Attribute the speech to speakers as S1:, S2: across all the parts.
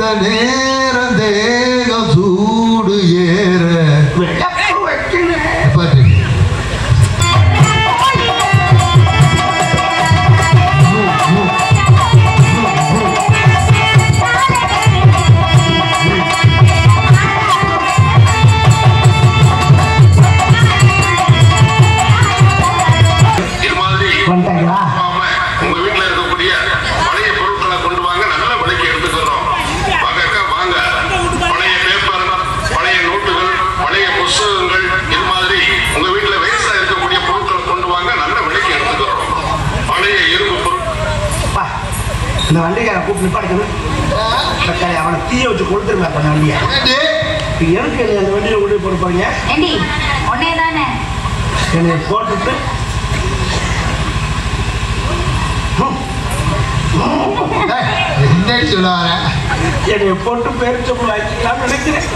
S1: அந்த நேரம் தேகம் சூடு ஏற பாட்டு
S2: உங்க வீட்டுல இருக்கக்கூடிய பழைய பொருட்களை கொண்டு வாங்க, நல்ல விலைக்கு எடுத்துக்கிறோம். வாங்க பழைய பேப்பர், பழைய நோட்டுகள், பழைய புத்தகங்கள், இது மாதிரி உங்க வீட்டுல வேஸ்டா இருக்கக்கூடிய பொருட்களை கொண்டு வாங்க, நல்ல விலைக்கு எடுத்துக்கிறோம். பழைய இரும்பு பொருள்
S3: இந்த வண்டிக்கார கூப்பிட்டு நிப்பாடுக்கணும். அவனை தீய வச்சு கொடுத்துருமே பண்ண வண்டியை. எனக்கு அந்த வண்டியில கொண்டு போடுப்பாங்க. என்னை போட்டுட்டு
S1: என்ன சொல்ல வர
S3: என்னை போட்டு பேரிச்சம்பளம் ஆக்கிக்கலாம்னு நினைக்கிறேன்.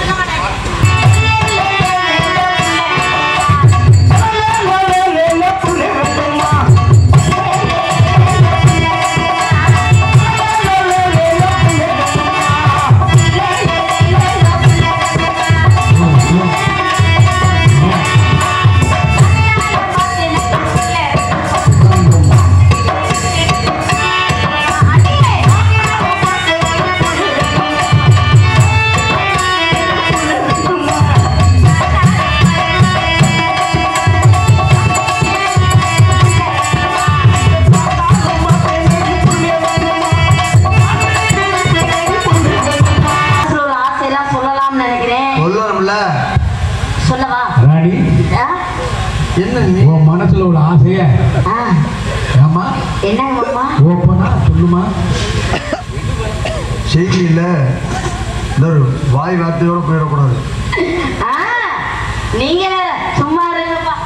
S4: மனசுல ஒரு ஆசைய ஓப்பனா சொல்லுமா?
S1: செய்தி இல்ல, வாய் வார்த்தையோட போயிடக்கூடாது.
S5: நீங்க சும்மா இருங்கப்பா.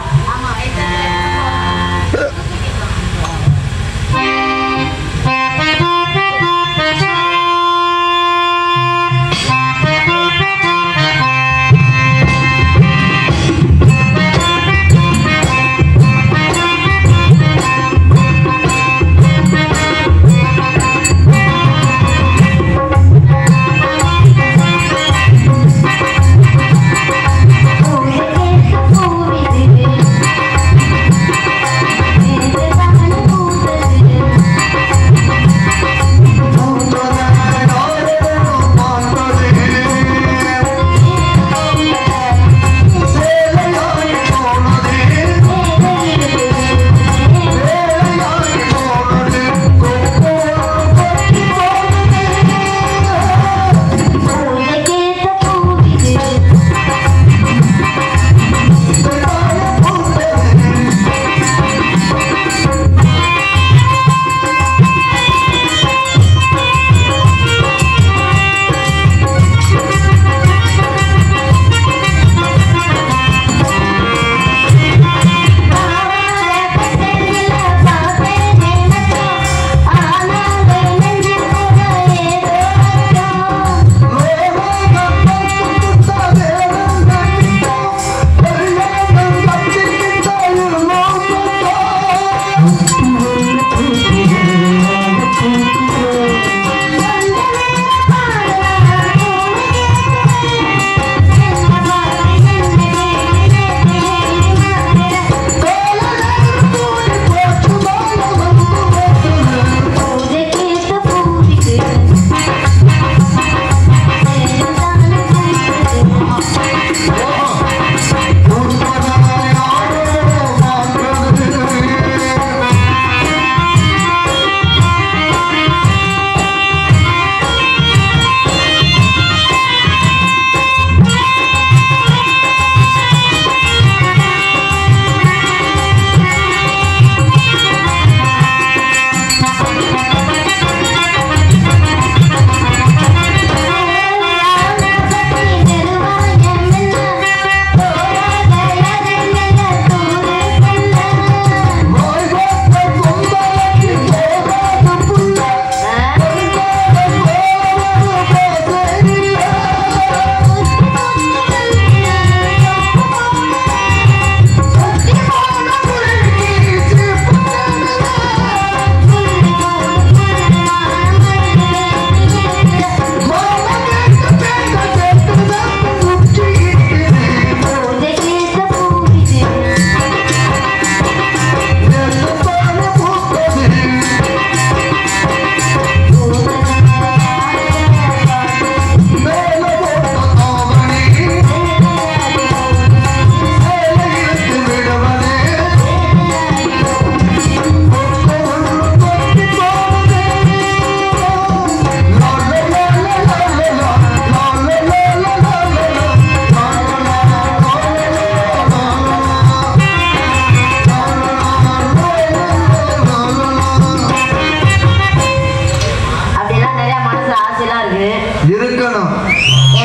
S6: பூவே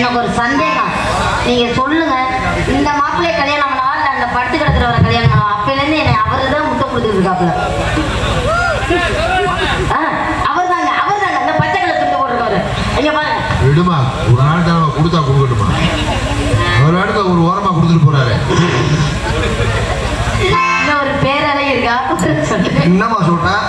S5: எனக்கு ஒரு சந்தேகம். நீங்க சொல்லுங்க, இந்த மாப்பிள்ளைய கல்யாணம் பண்ணவா இல்ல அந்த படுத்து கிடக்குறவரை கல்யாணம் பண்ணவா? அப்பையிலேருந்து என்னை அவரு தான் முட்டை கொடுத்துட்டு இருக்காப்புல. அவர் தாங்க அந்த பச்சை கலர் துண்டு போட்டிருக்காரு. ஐயா பாருங்க.
S1: விடுமா, ஒரு நாள் தான் கொடுத்தா கொடுக்கட்டுமா? ஒரு இடத்துல ஒரு ஓரமா கொடுத்துட்டு போறாரு.
S5: இன்னும் ஒரு பேரலை இருக்கா?
S1: என்னமா சொல்றேன்?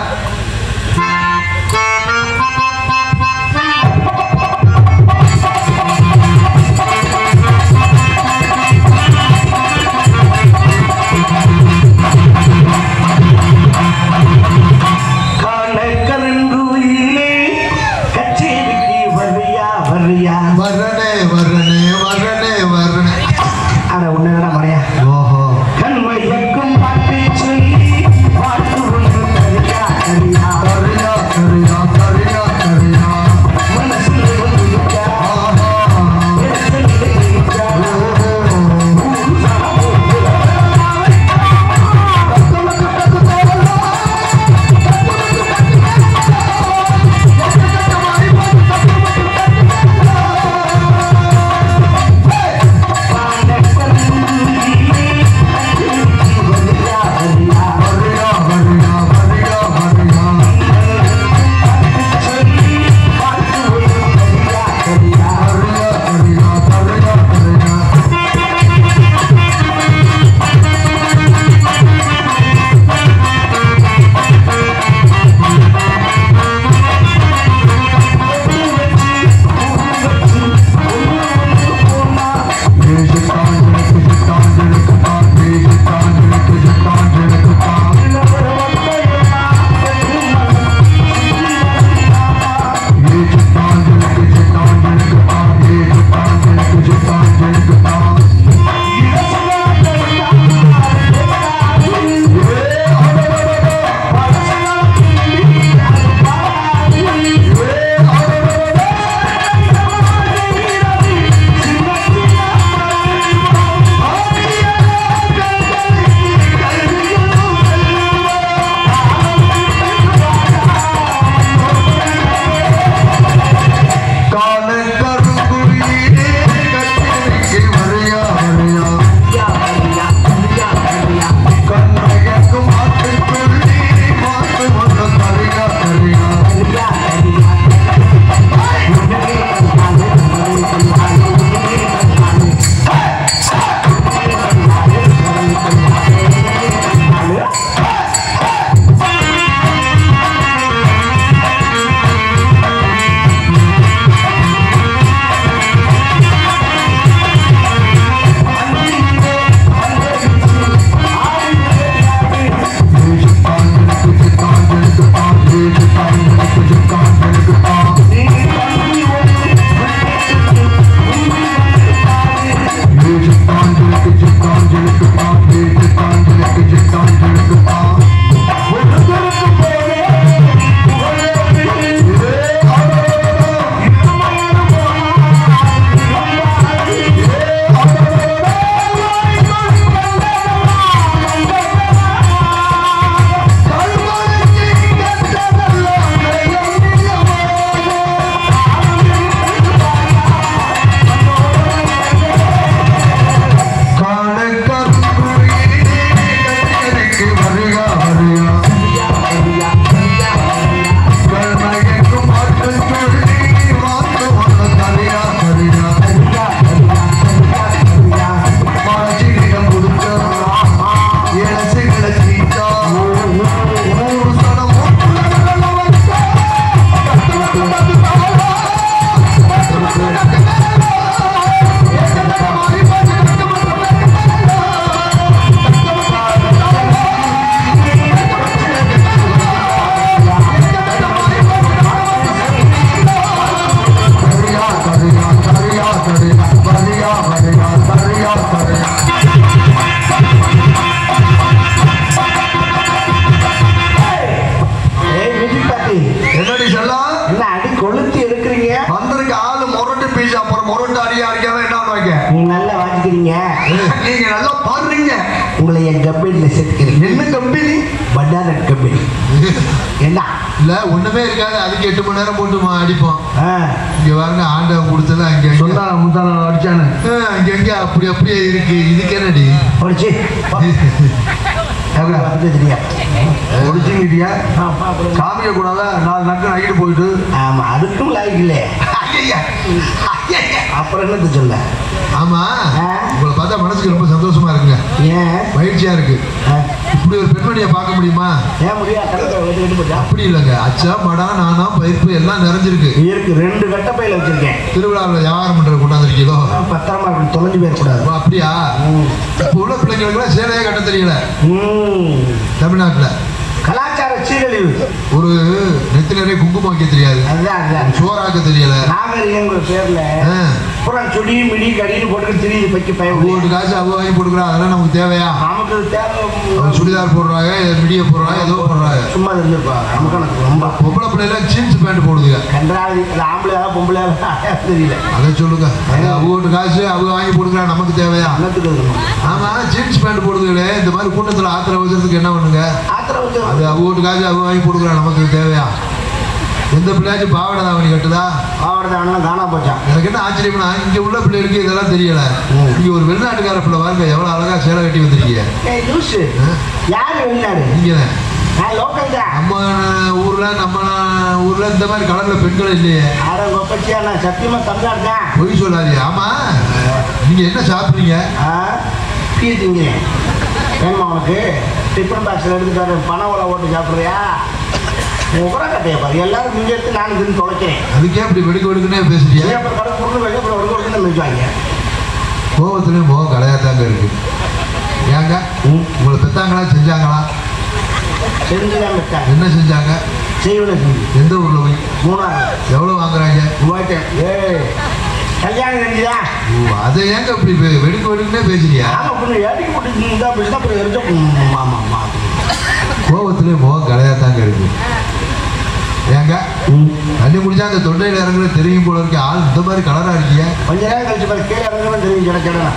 S3: உங்களை என் கம்பெனியில் சேர்த்துக்கிறேன். என்ன கம்பெனி? பட்டானட் கம்பெனி. என்ன
S1: இல்ல ஒண்ணுமே இருக்காது, அதுக்கு 8 மணி நேரம் போட்டு அடிப்போம். இங்க பாருங்க, ஆண்டவன் கொடுத்தது அங்க
S3: சொன்னா முந்தான அடிச்சானு
S1: அங்கங்க அப்படி அப்படியே இருக்கு. இதுக்கு என்னடி
S3: படிச்சு முடிச்சுங்கிட்டியா? காமிக்க கூடாதா? 4 நாட்கள் நைட்டு போயிட்டு. ஆமா, அதுக்கும் லாய்க்கு இல்லையே. அப்புறம் என்னது சொல்ல?
S1: ஆமா, உங்களை பார்த்தா மனசுக்கு ரொம்ப சந்தோஷமா இருக்குங்க.
S3: ஏன்?
S1: மகிழ்ச்சியா இருக்கு. இப்படி ஒரு பெண்மணியை பார்க்க முடியுமா?
S3: ஏன் முடியாது?
S1: அப்படி இல்லைங்க, அச்சா மடா நானா பயிர்ப்பு எல்லாம் நிறைஞ்சிருக்கு.
S3: இருக்கு. 2 கட்டப்பையில வச்சிருக்கேன்.
S1: திருவிழாவில் வியாபாரம் பண்ற கொண்டாந்துருக்கீங்களோ?
S3: பத்திரமா இருக்கு, தொலைஞ்சு போயிடக்கூடாது.
S1: அப்படியா? இப்ப உள்ள பிள்ளைங்களுக்கு சேலையே கட்ட தெரியல தமிழ்நாட்டுல.
S3: கலாச்சார சீரழிவு.
S1: ஒரு நெத்தி நிறைய குங்குமம் வைக்க தெரியாது, சோறாக்க தெரியல.
S3: நாகரிகங்கள் பேர்ல அப்புறம் சுடி மிடி கடின்னு போட்டு திரியுது. பைக்கு பையன்
S1: ஒரு காசு அவங்க வாங்கி போட்டுக்கிறா, அதெல்லாம் நமக்கு தேவையா?
S3: நமக்கு தேவை.
S1: சுடிதார் போடுறாங்க, மிடியை போடுறாங்க, ஏதோ போடுறாங்க.
S3: சும்மா இருந்துப்பா. நமக்கு எனக்கு ரொம்ப
S1: பொம்பளை பிள்ளைல ஜீன்ஸ் பேண்ட் போடுதுங்க.
S3: கன்றாவி. ஆம்பளையா பொம்பளையா தெரியல.
S1: அதை சொல்லுங்க. அவங்க காசு அவங்க வாங்கி போட்டுக்கிறா, நமக்கு தேவையா? ஆமா, ஜீன்ஸ் பேண்ட் போடுதுங்களே, இந்த மாதிரி கூட்டத்தில் ஆத்திர அவசரத்துக்கு என்ன பண்ணுங்க? அது அவங்க காசு அவங்க வாங்கி போட்டுக்கிறா, நமக்கு தேவையா? எந்த பிள்ளையாச்சும் பாவடை தாவணி கட்டுதா? பாவடை தாவணி காணா போச்சா? எனக்கு என்ன ஆச்சரியம்னா, இங்க உள்ள பிள்ளைகளுக்கு இதெல்லாம் தெரியல. இங்க ஒரு வெளிநாட்டுக்கார பிள்ளை பாருங்க, எவ்வளவு அழகா சேலை கட்டி வந்திருக்கீங்க. யாரு வெளிநாடு? நீங்க நம்ம ஊர்ல இந்த மாதிரி கலர்ல பெண்கள் இல்லையே. சத்தியமா தமிழ்நாடு தான். பொய் சொல்லாதீங்க. ஆமா, நீங்க என்ன சாப்பிடுறீங்க? வேணுமா உனக்கு? டிஃபன் பாக்ஸ்ல எடுத்துட்டு பணம் ஓட்டு சாப்பிடுறியா? கட்டையா பாரு, எல்லாரும் நீங்க எடுத்து நான் தின்னு தொலைக்கிறேன். அதுக்கே அப்படி வெடுக்க வெடுக்குன்னே பேசுறியா? அப்புறம் கடை பொருள் வெளியே அப்புறம் வெடுக்க வெடுக்குன்னு பேசுவாங்க. கோவத்துலேயும் முகம் கலையாதாங்க இருக்கு. ஏங்க உங்களை பெத்தாங்களா செஞ்சாங்களா? செஞ்சுதான் பெற்றாங்க. என்ன செஞ்சாங்க? செய்வன செஞ்சு. எந்த ஊர்ல போய்? 3,000. எவ்வளோ வாங்குறாங்க? 3000. கல்யாணம் செஞ்சுதா? அதை ஏங்க இப்படி வெடுக்க வெடுக்குன்னே பேசுறியா? ஏடிக்கு போட்டு பேசுனா அப்புறம் எரிஞ்ச கோவத்துலேயும் முகம் கலையாதாங்க இருக்கு. ஏங்க தண்ணி குடிச்சா அந்த தொண்டையில் இறங்குறது தெரியும் போல இருக்கு. ஆள் இந்த மாதிரி கலரா இருக்கீங்க. கொஞ்ச நேரம் கழிச்சு பாரு, கீழே இறங்குறது தெரியும். கிடக்கிடா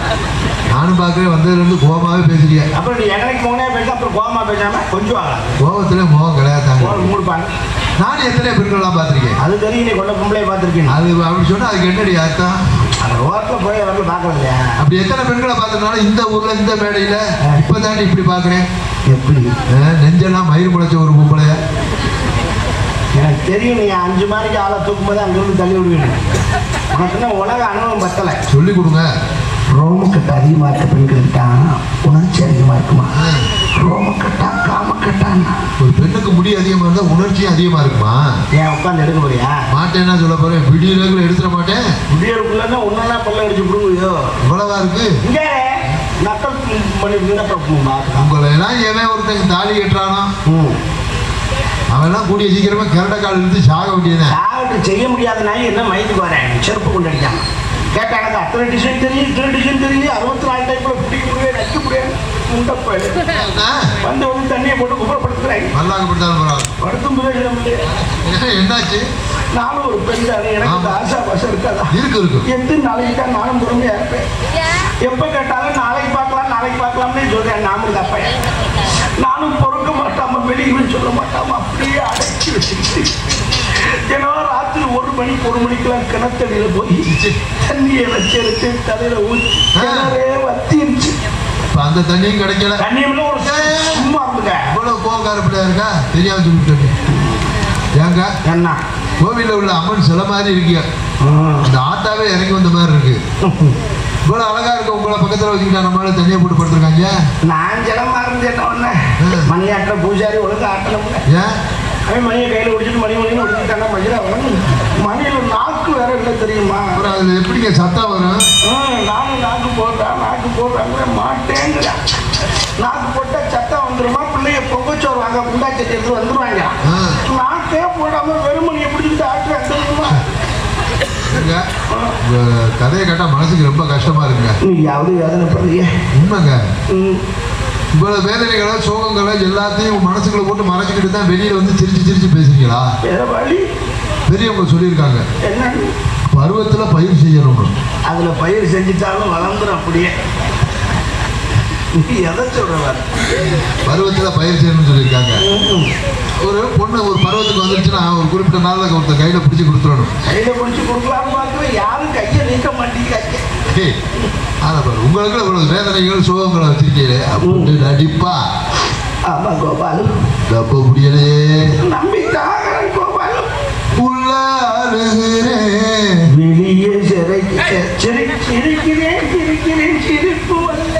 S1: நானும் பார்க்குறேன், வந்ததுலேருந்து கோவமாவே பேசுறீங்க. அப்புறம் நீ எனக்கு முகனே பேச, அப்புறம் கோவமா பேசாம கொஞ்சம் கோவத்துல முகம் கிடையாதாங்க. மூடுப்பாங்க. நானும் எத்தனை பெண்கள்லாம் பார்த்துருக்கேன். அது தெரியும், நீ கொண்ட பொம்பளையை பார்த்துருக்கேன். அது அப்படி சொன்னா அதுக்கு என்னடி அர்த்தம்? அந்த ஓரத்தில் போய் வரல பார்க்கறது இல்லையா? அப்படி எத்தனை பெண்களை பார்த்துருந்தாலும் இந்த ஊர்ல இந்த மேடையில இப்பதாண்டி இப்படி பார்க்குறேன். எப்படி நெஞ்செல்லாம் மயிர் முளைச்ச ஒரு பொம்பளைய எனக்கு தெரியும். நீ 5 மணிக்கு ஆளை தூக்கும் போது அங்கிருந்து தள்ளி விடுவீங்க. உனக்குன்னா உலக அனுபவம் பத்தலை. சொல்லி கொடுங்க. ரோமக்கட்டை அதிகமாக இருக்க பெண்கள்கிட்ட உணர்ச்சி அதிகமாக இருக்குமா? ரோமக்கட்டா காமக்கட்டான்னா ஒரு பெண்ணுக்கு முடி அதிகமாக இருந்தால் உணர்ச்சியும் அதிகமாக இருக்குமா? ஏன் உட்காந்து எடுக்க போறியா? மாட்டேன்னா சொல்ல போறேன். விடியலுக்குள்ள எடுத்துட மாட்டேன். விடியலுக்குள்ளன்னா ஒன்னா பல்ல அடிச்சு விடுவியோ? இவ்வளவா இருக்கு. இங்கே நக்கல் பண்ணி உங்களை எல்லாம் எவன் ஒருத்தங்க தாலி கட்டுறானோ அவெல்லாம் கூடிய சீக்கிரமா கரண்ட கால் இருந்து சாக வேண்டியது. சாகட்டு செய்ய முடியாத நாய் என்ன மைதுக்கு வரேன். செருப்பு கொண்டு அடிக்காம கேட்டா எனக்கு அத்தனை டிசைன் தெரியும், இத்தனை டிசைன் தெரியும், 64 டைப்ல பிடிக்க முடியாது, நக்க முடியாது. வந்து வந்து தண்ணியை போட்டு குப்பப்படுத்துறாங்க. படுத்தும் என்னாச்சு? நானும் ஒரு பெண் தானே, எனக்கு ஆசா பாசம் இருக்காதா? இருக்கு இருக்கு. எத்தனை நாளைக்கு தான் நானும் பொறுமையா இருப்பேன். எப்ப கேட்டாலும் நாளைக்கு பார்க்கலாம்னு சொல்றேன். நாமளும் தப்ப நானும் பொறுக்க மாட்டாம வெளியே சொல்ல மாட்டாம அப்படியே அடைச்சி வச்சுக்கிட்டு ஏன்னா ராத்திரி 1 மணிக்கெல்லாம் கிணத்தடியில போய் தண்ணியை வச்சு தலையில ஊற்றி வத்திருச்சு. அந்த தண்ணியும் கிடைக்கல. தண்ணியும் சும்மா இருந்துங்க. இவ்வளவு கோவக்கார பிள்ளையா இருக்கா தெரியாம சொல்லிட்டு ஏங்க என்ன கோவில உள்ள அம்மன் சில மாதிரி இருக்கீங்க. அந்த ஆத்தாவே இறங்கி வந்த மாதிரி இருக்கு. இவ்வளவு அழகா இருக்கு. உங்களை பக்கத்துல வச்சுக்கிட்டா நம்மளால தண்ணியை போட்டு படுத்துருக்காங்க. நான் ஜலமா இருந்து என்ன ஒண்ணு மணியாற்ற பூஜாரி ஒழுங்கு ஆட்டணும்ல. ஏன் அவன் மணியை கையில ஒடிச்சிட்டு மணி ஒடிச்சுட்டானா மஜிரா மணியில நாக்கு வேற இல்லை தெரியுமா? அப்புறம் அதுல எப்படிங்க சத்தம் வரும்? நானும் நாக்கு போடுறாங்க மாட்டேங்கிறேன். நாக்கு போட்டா சத்தம் வந்துருமா? பிள்ளைய பொங்கச்சோறு வாங்க குண்டாச்சட்டி எடுத்து வந்துருவாங்க. நாக்கே போடாம வெறுமணியை பிடிச்சிட்டு ஆட்டுறாங்க. கதையை கேட்டா மனசுக்கு ரொம்ப கஷ்டமா இருக்குங்க. நீயாவது வேதனை பண்றீங்க. உண்மைங்க. இவ்வளவு வேதனைகளோ சோகங்களோ எல்லாத்தையும் மனசுக்குள்ள போட்டு மறைச்சிக்கிட்டு தான் வெளியில வந்து சிரிச்சு பேசுறீங்களா? பெரியவங்க சொல்லியிருக்காங்க பருவத்துல பயிர் செய்யணும். அதுல பயிர் செஞ்சுட்டாலும் வளர்ந்துடும். அப்படியே
S3: எதை சொல்றவர்
S1: பருவத்துல பயிர் செய்யணும்னு சொல்லியிருக்காங்க. ஒரு பொண்ணு ஒரு பருவத்துக்கு வந்துருச்சுன்னா ஒரு குறிப்பிட்ட நாளில் ஒருத்தர் கையில பிடிச்சி கொடுத்துடணும்.
S3: கையில பிடிச்சி கொடுக்கலாம்னு பார்த்து யாரும் கையை நீக்க மாட்டேங்கிறாங்க.
S1: ஆனா பாரு உங்களுக்கு இவ்வளவு வேதனைகள் சுகங்களை வச்சிருக்கீங்களே அப்படின்னு நடிப்பா.
S3: ஆமா கோபால்
S1: தப்ப முடியலே
S3: நம்பிட்டாங்க கோபால்.
S1: உள்ள அழுகிறேன்
S3: வெளியே சிரிக்கிறேன் சிரிப்பு வரல.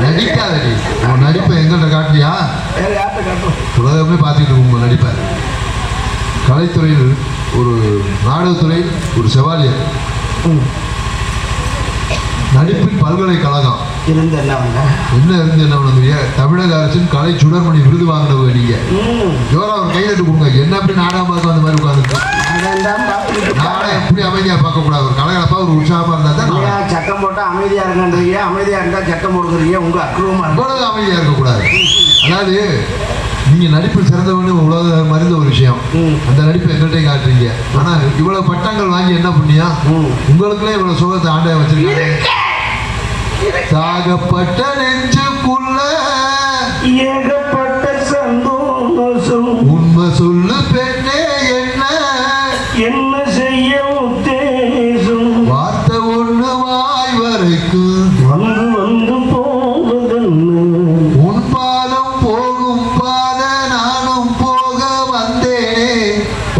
S1: நடிக்காத நீ உன் நடிப்பை எங்கள்கிட்ட காட்டியா?
S3: வேற யார்கிட்ட காட்டும்?
S1: உலகமே பார்த்துட்டு இருக்கும் உங்க நடிப்பை. கலைத்துறையில் ஒரு நாடகத்துறையில் ஒரு செவாலியர், நடிப்பின் பல்கலைக்கழகம்
S3: இருந்து என்ன பண்ண
S1: இருந்து என்ன பண்ணுவீங்க? தமிழக அரசின் கலை சுடர்மணி விருது வாங்கினவங்க நீங்க. ஜோரா ஒரு கைதட்டு கொடுங்க. என்ன அப்படி நாடகம் பார்க்க அந்த மாதிரி உட்காந்து நாடகம் எப்படி அமைதியா பார்க்க கூடாது? ஒரு கலகலப்பா ஒரு உற்சாகமா இருந்தா தான்.
S3: சட்டம் போட்டா அமைதியா இருக்கன்றீங்க, அமைதியா இருந்தா சட்டம் போடுறீங்க. உங்க அக்ரூமா
S1: இவ்வளவு அமைதியா இருக்கக்கூடாது. அதாவது நீங்க நடிப்பில் சிறந்தவன்னு உலக மறிந்த ஒரு விஷயம். அந்த நடிப்பை எங்கள்கிட்ட காட்டுறீங்க. ஆனா இவ்வளவு பட்டங்கள் வாங்கி என்ன பண்ணியா? உங்களுக்குள்ளே இவ்வளவு சுகத்தை ஆண்டைய வச்சிருக்காங்க. சாகப்பட்ட நெஞ்சுக்குள்ள
S3: ஏகப்பட்ட சந்தோஷம்.
S1: உண்மை சொல்லு பெண்ணே
S3: என்ன செய்ய உத்தேசம்?
S1: வார்த்தை ஒண்ணு வாய் வரைக்கும்
S3: வந்து வந்து போவதென்னு
S1: உன் பாலம் போகும் பாத நானும் போக வந்தேனே.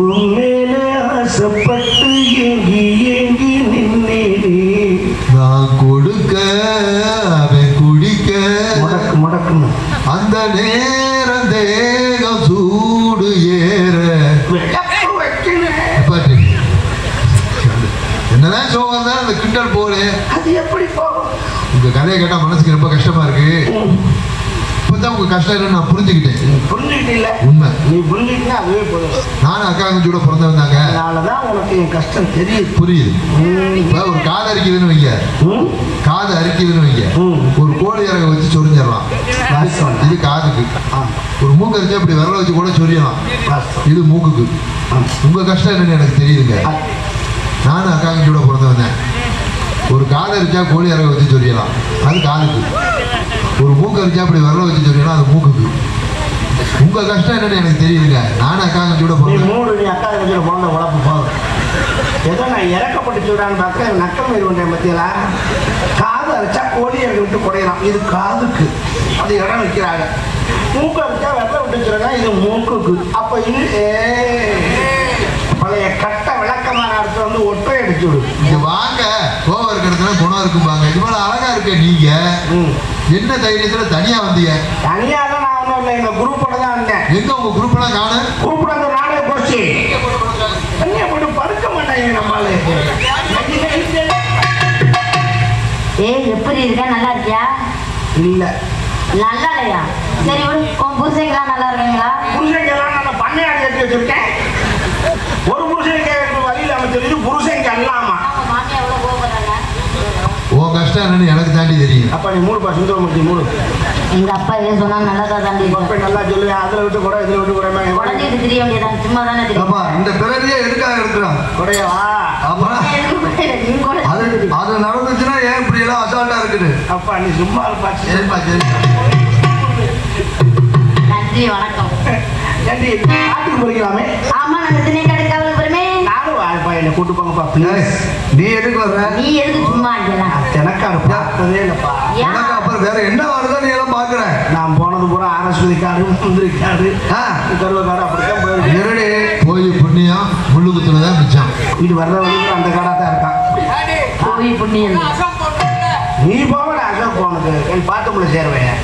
S3: உண்மையிலே ஆசைப்பட்டு ஏங்கி ஏங்கி நின்னேனே.
S1: நான் கொடுக்க அவன் குடிக்க
S3: முடக்கு முடக்குன்னு
S1: அந்த நேரம் தேகம் சூடு ஏற பாட்டு. என்னதான் சோகம் தான் அந்த கிண்டல் போல.
S3: அது எப்படி போகும்?
S1: உங்க கதையை கேட்டா மனசுக்கு ரொம்ப கஷ்டமா இருக்கு. இப்பதான் உங்க கஷ்டம் என்னன்னு நான் புரிஞ்சுக்கிட்டேன்.
S3: புரிஞ்சுக்கிட்டீங்கள?
S1: உண்மை.
S3: நீ புரிஞ்சுக்கிட்டா அதுவே போதும்.
S1: நானும் அக்கா கூட பிறந்த வந்தாங்க.
S3: அதனாலதான் உனக்கு என் கஷ்டம் தெரியுது.
S1: புரியுது. இப்ப ஒரு காது அரிக்குதுன்னு வைங்க, காது அரிக்குதுன்னு வைங்க, ஒரு கோழி இறக வச்சு சொரிஞ்சிடலாம். இது காதுக்கு. ஒரு மூக்கு அரிச்சா இப்படி விரல வச்சு கூட சொரியலாம். இது மூக்குக்கு. உங்க கஷ்டம் என்னன்னு எனக்கு தெரியுதுங்க. நானும் அக்கா கூட பிறந்த வந்தேன். ஒரு காது அரிச்சா கோழி இறக வச்சு சொரியலாம், அது காதுக்கு. ஒரு மூக்கு அரிச்சா இப்படி விரல வச்சு சொரியலாம், அது மூக்குக்கு. உங்க கஷ்டம் என்னன்னு எனக்கு தெரியுதுங்க. நானும் அக்கா கூட பிறந்தேன்.
S3: நீ அக்கா கூட பிறந்த உழப்பு போதும். ஏதோ நான் இறக்கப்பட்டு சொல்றான்னு பார்க்க நக்கம் இருவன் மத்தியில காது அரைச்சா கோழி இறக்க விட்டு குடையலாம். இது காதுக்கு அது இடம் வைக்கிறாங்க. மூக்கு அரைச்சா வெள்ளை விட்டு சொல்றாங்க, இது மூக்குக்கு. அப்ப இது பழைய கட்ட விளக்கமான அர்த்தம் வந்து ஒற்றை அடிச்சு விடு.
S1: இங்க வாங்க, கோவம் இருக்கிறதுல குணம் இருக்கும்பாங்க. இது போல அழகா இருக்க நீங்க என்ன தைரியத்துல தனியா வந்தீங்க?
S3: தனியா தான் நான் ஒன்றும் இல்லை, எங்க குரூப்போட தான் வந்தேன்.
S1: எங்க உங்க குரூப் எல்லாம் காண?
S3: கூப்பிட அந்த நாடே போச்சு. தனியா போட்டு படுக்க மாட்டாங்க நம்மளால.
S5: எப்படி இருக்க? நல்லா இருக்கியா?
S3: இல்ல
S5: நல்லா இல்லையா? சரி விடு. உன் புருஷங்கெல்லாம் நல்லா இருக்காங்களா?
S3: புருஷங்கெல்லாம் நான் பண்ணையாடி எடுத்து வச்சிருக்கேன். ஒரு புருஷனுக்கு வழியில் அமைச்சிருக்கு, புருஷங்க அல்லாமா.
S5: மாமியா எவ்வளவு கோபப்படுறாங்க?
S1: உன் கஷ்டம் என்னன்னு எனக்கு தாண்டி தெரியும்.
S3: அப்ப நீ மூடுப்பா, சுந்தரமூர்த்தி மூடு.
S5: எங்க அப்பா ஏன் சொன்னா நல்லதா தாண்டி
S3: அப்ப நல்லா சொல்லுவேன். அதுல விட்டு கூட இதுல விட்டு கூட
S5: உடஞ்சிட்டு தெரிய வேண்டியதான். சும்மா தானே தெரியும்.
S1: இந்த பிறவியே எதுக்காக எடுக்கிறான்?
S3: கொடையவா
S1: அது நடந்துச்சுன்னா ஏன் இப்படி எல்லாம் அசால்ட்டா இருக்குது?
S3: அப்பா நீ சும்மா இருப்பாச்சு.
S1: சரிப்பா சரி.
S5: நன்றி வணக்கம்.
S3: ஏண்டி காட்டுக்கு போய்க்கலாமே?
S5: ஆமா, நாங்க திணைக்காடு காவலுக்கு போறமே.
S3: நானும் வாய்ப்பா, என்னை கூட்டு போங்கப்பா ப்ளீஸ்.
S1: நீ எதுக்கு வர்ற?
S5: நீ எதுக்கு சும்மா இருக்கலாம்?
S3: தெனக்காடு பார்த்ததே இல்லப்பா.
S1: எனக்கு அப்புறம் வேற என்ன வருதோ நீ எல்லாம் பாக்குறேன்.
S3: நான் போனது பூரா ஆரஸ்வதி காடு, முந்திரி காடு, கருவ காடு, அப்படித்தான் போயிருக்கு.
S1: போய் புண்ணியம் முள்ளுக்குத்துலதான் மிச்சம்.
S3: இது வர்ற வழியில் அந்த காடா தான் இருக்கான்.
S5: போய் புண்ணியம்.
S3: நீ போவட அசோக் போனது என் பாத்துக்குள்ள சேருவேன்.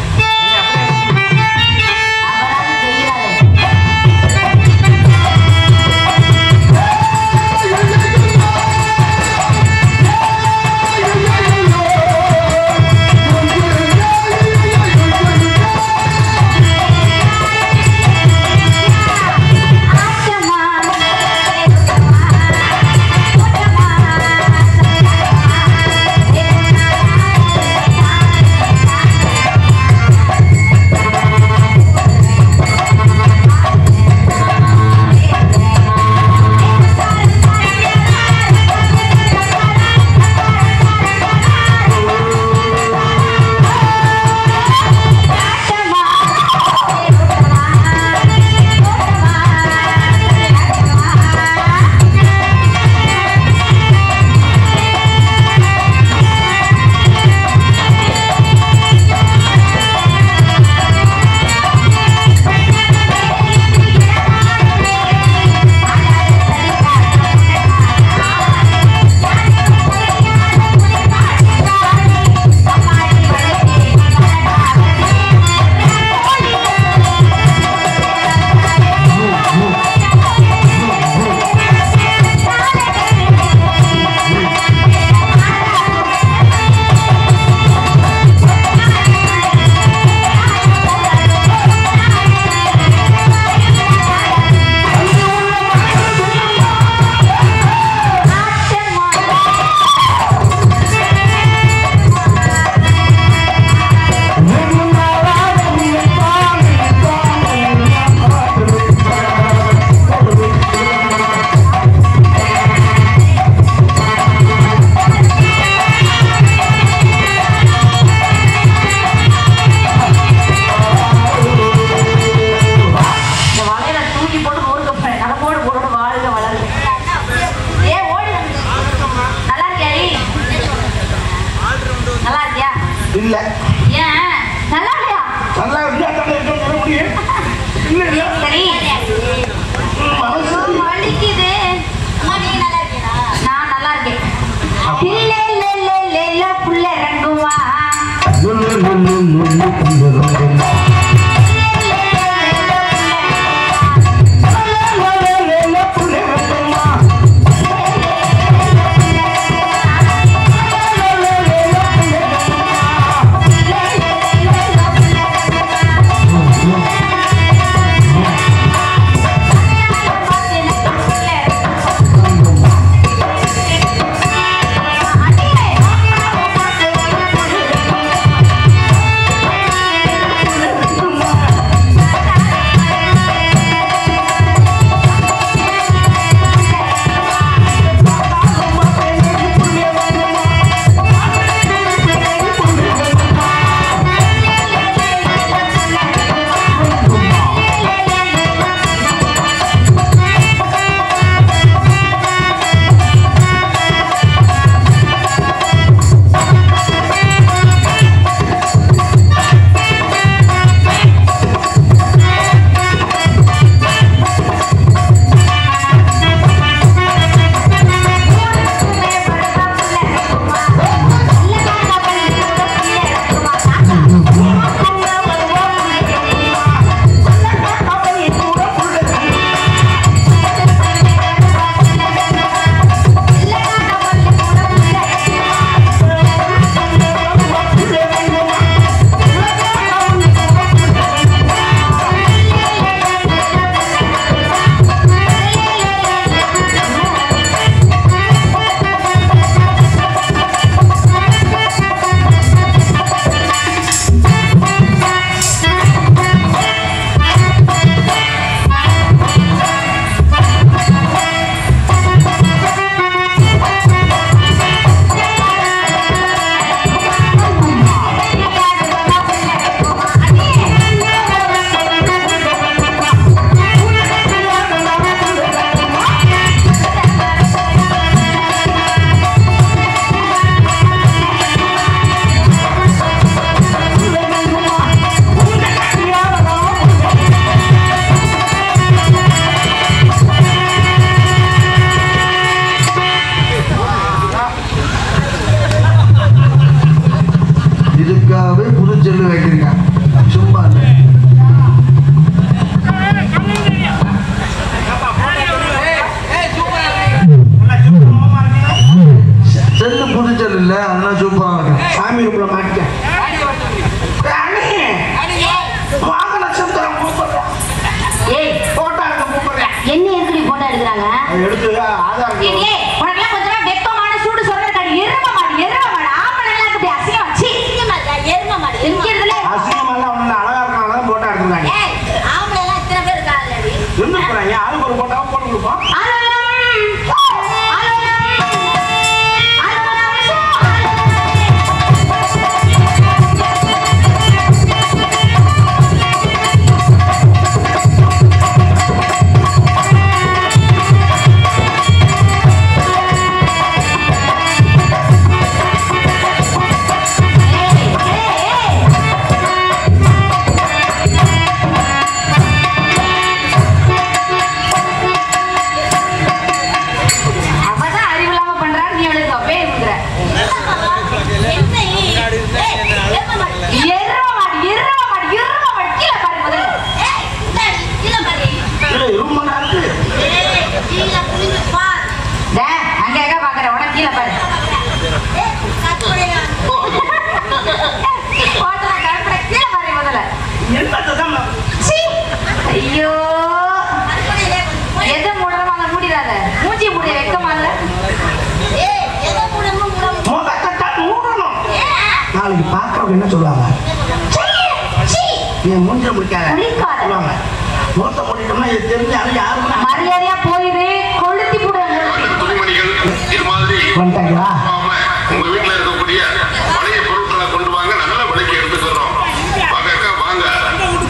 S3: இல்ல.
S5: ஏன் நல்லா இல்லையா?
S3: நல்லா இல்லையா தானே சொல்ல முடியும். இல்ல இல்ல
S5: சரி
S3: மனசு
S5: வலிக்குது. அம்மா நீங்க நல்லா இருக்கீங்களா? நான் நல்லா இருக்கேன். இல்ல இல்ல இல்ல இல்ல இல்ல புள்ள ரங்குவா.
S3: இதுக்காகவே புது செல்லு வைக்கிறீங்க சும்மா இல்லை. செல்லு புது செல்லு இல்ல அதெல்லாம் சூப்பரா இருக்கு. சாமி ரூம்ல மாட்டிக்க வாங்க நட்சத்திரம் கூப்பிடுறேன்.
S5: ஏய்
S3: போட்டோ எடுக்க கூப்பிடுறேன்.
S5: என்ன எதுக்கு போட்டோ எடுக்கறாங்க?
S3: எடுத்து ஆதார்
S5: ஏய் உனக்கு கொஞ்சம் வெக்கமான சூடு சொல்றதுக்கு எரும மாடு ஆம்பளை எல்லாம் இப்படி அசிங்கம் வச்சி எரும மாடு என்கிறதுல
S3: அசிங்கமெல்லாம் ஒண்ணு அழகா இருக்காங்க போட்டோ எடுத்துருக்காங்க.
S5: ஏய் ஆம்பளை எல்லாம் இத்தனை பேர் இருக்காங்கடி.
S3: என்ன போறாங்க ஆளுக்கு ஒரு போட்டோ போட்டு கொடுப்போம். ஐயோ எதை மூடமா அதை மூடிடாத மூஞ்சி மூடி வைக்கமா இல்ல நாளைக்கு பாக்குறவங்க என்ன சொல்லுவாங்க? என் மூஞ்ச முடிக்காத சொல்லுவாங்க. மூத்த மூடிட்டோம்னா இது தெரிஞ்சாலும் யாரும் மரியாதையா போயிரு கொளுத்தி போடுவாங்க.
S2: துணிமணிகள் இது மாதிரி
S3: வந்துட்டாங்களா?
S2: உங்க வீட்டுல இருக்கக்கூடிய பழைய பொருட்களை கொண்டு வாங்க, நல்ல விலைக்கு எடுத்துக்கிறோம். வாங்க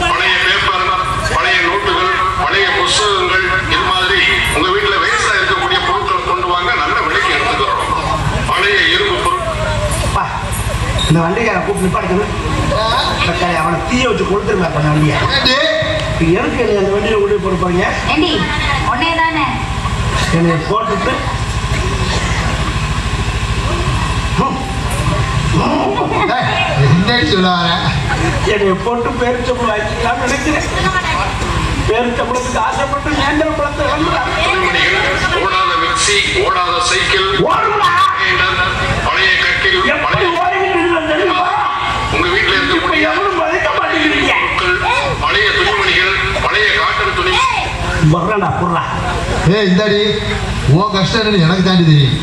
S2: பழைய பேப்பர், பழைய நோட்டுகள், பழைய புத்தகங்கள் இது மாதிரி உங்க வீட்டுல வேஸ்டா இருக்கக்கூடிய பொருட்களை கொண்டு வாங்க, நல்ல விலைக்கு எடுத்துக்கிறோம். பழைய இரும்பு பொருள்
S3: இந்த வண்டிக்கார கூப்பிட்டு நிப்பாடுறது அவனை தீய வச்சு கொடுத்துருவேன் அந்த வண்டியை. எதுக்கு நீ அந்த வண்டியை கொண்டு போட்டு போறீங்க? என்னை போட்டுட்டு என்னை போட்டு பேரிச்சம்பளம் ஆக்கிக்கலாம்னு நினைக்கிறேன். பேரிச்சம்பளத்துக்கு ஆசைப்பட்டு நேந்திர பழத்தை
S2: ஓடாத மிக்சி, ஓடாத சைக்கிள், பழைய கட்டில், உங்க வீட்டுல இருக்கக்கூடிய பழைய துணிமணிகள், பழைய காட்டன் துணி.
S3: வர்றா புர்றா.
S1: இந்தாடி உன் கஷ்டம் எனக்கு தாண்டி தெரியும்.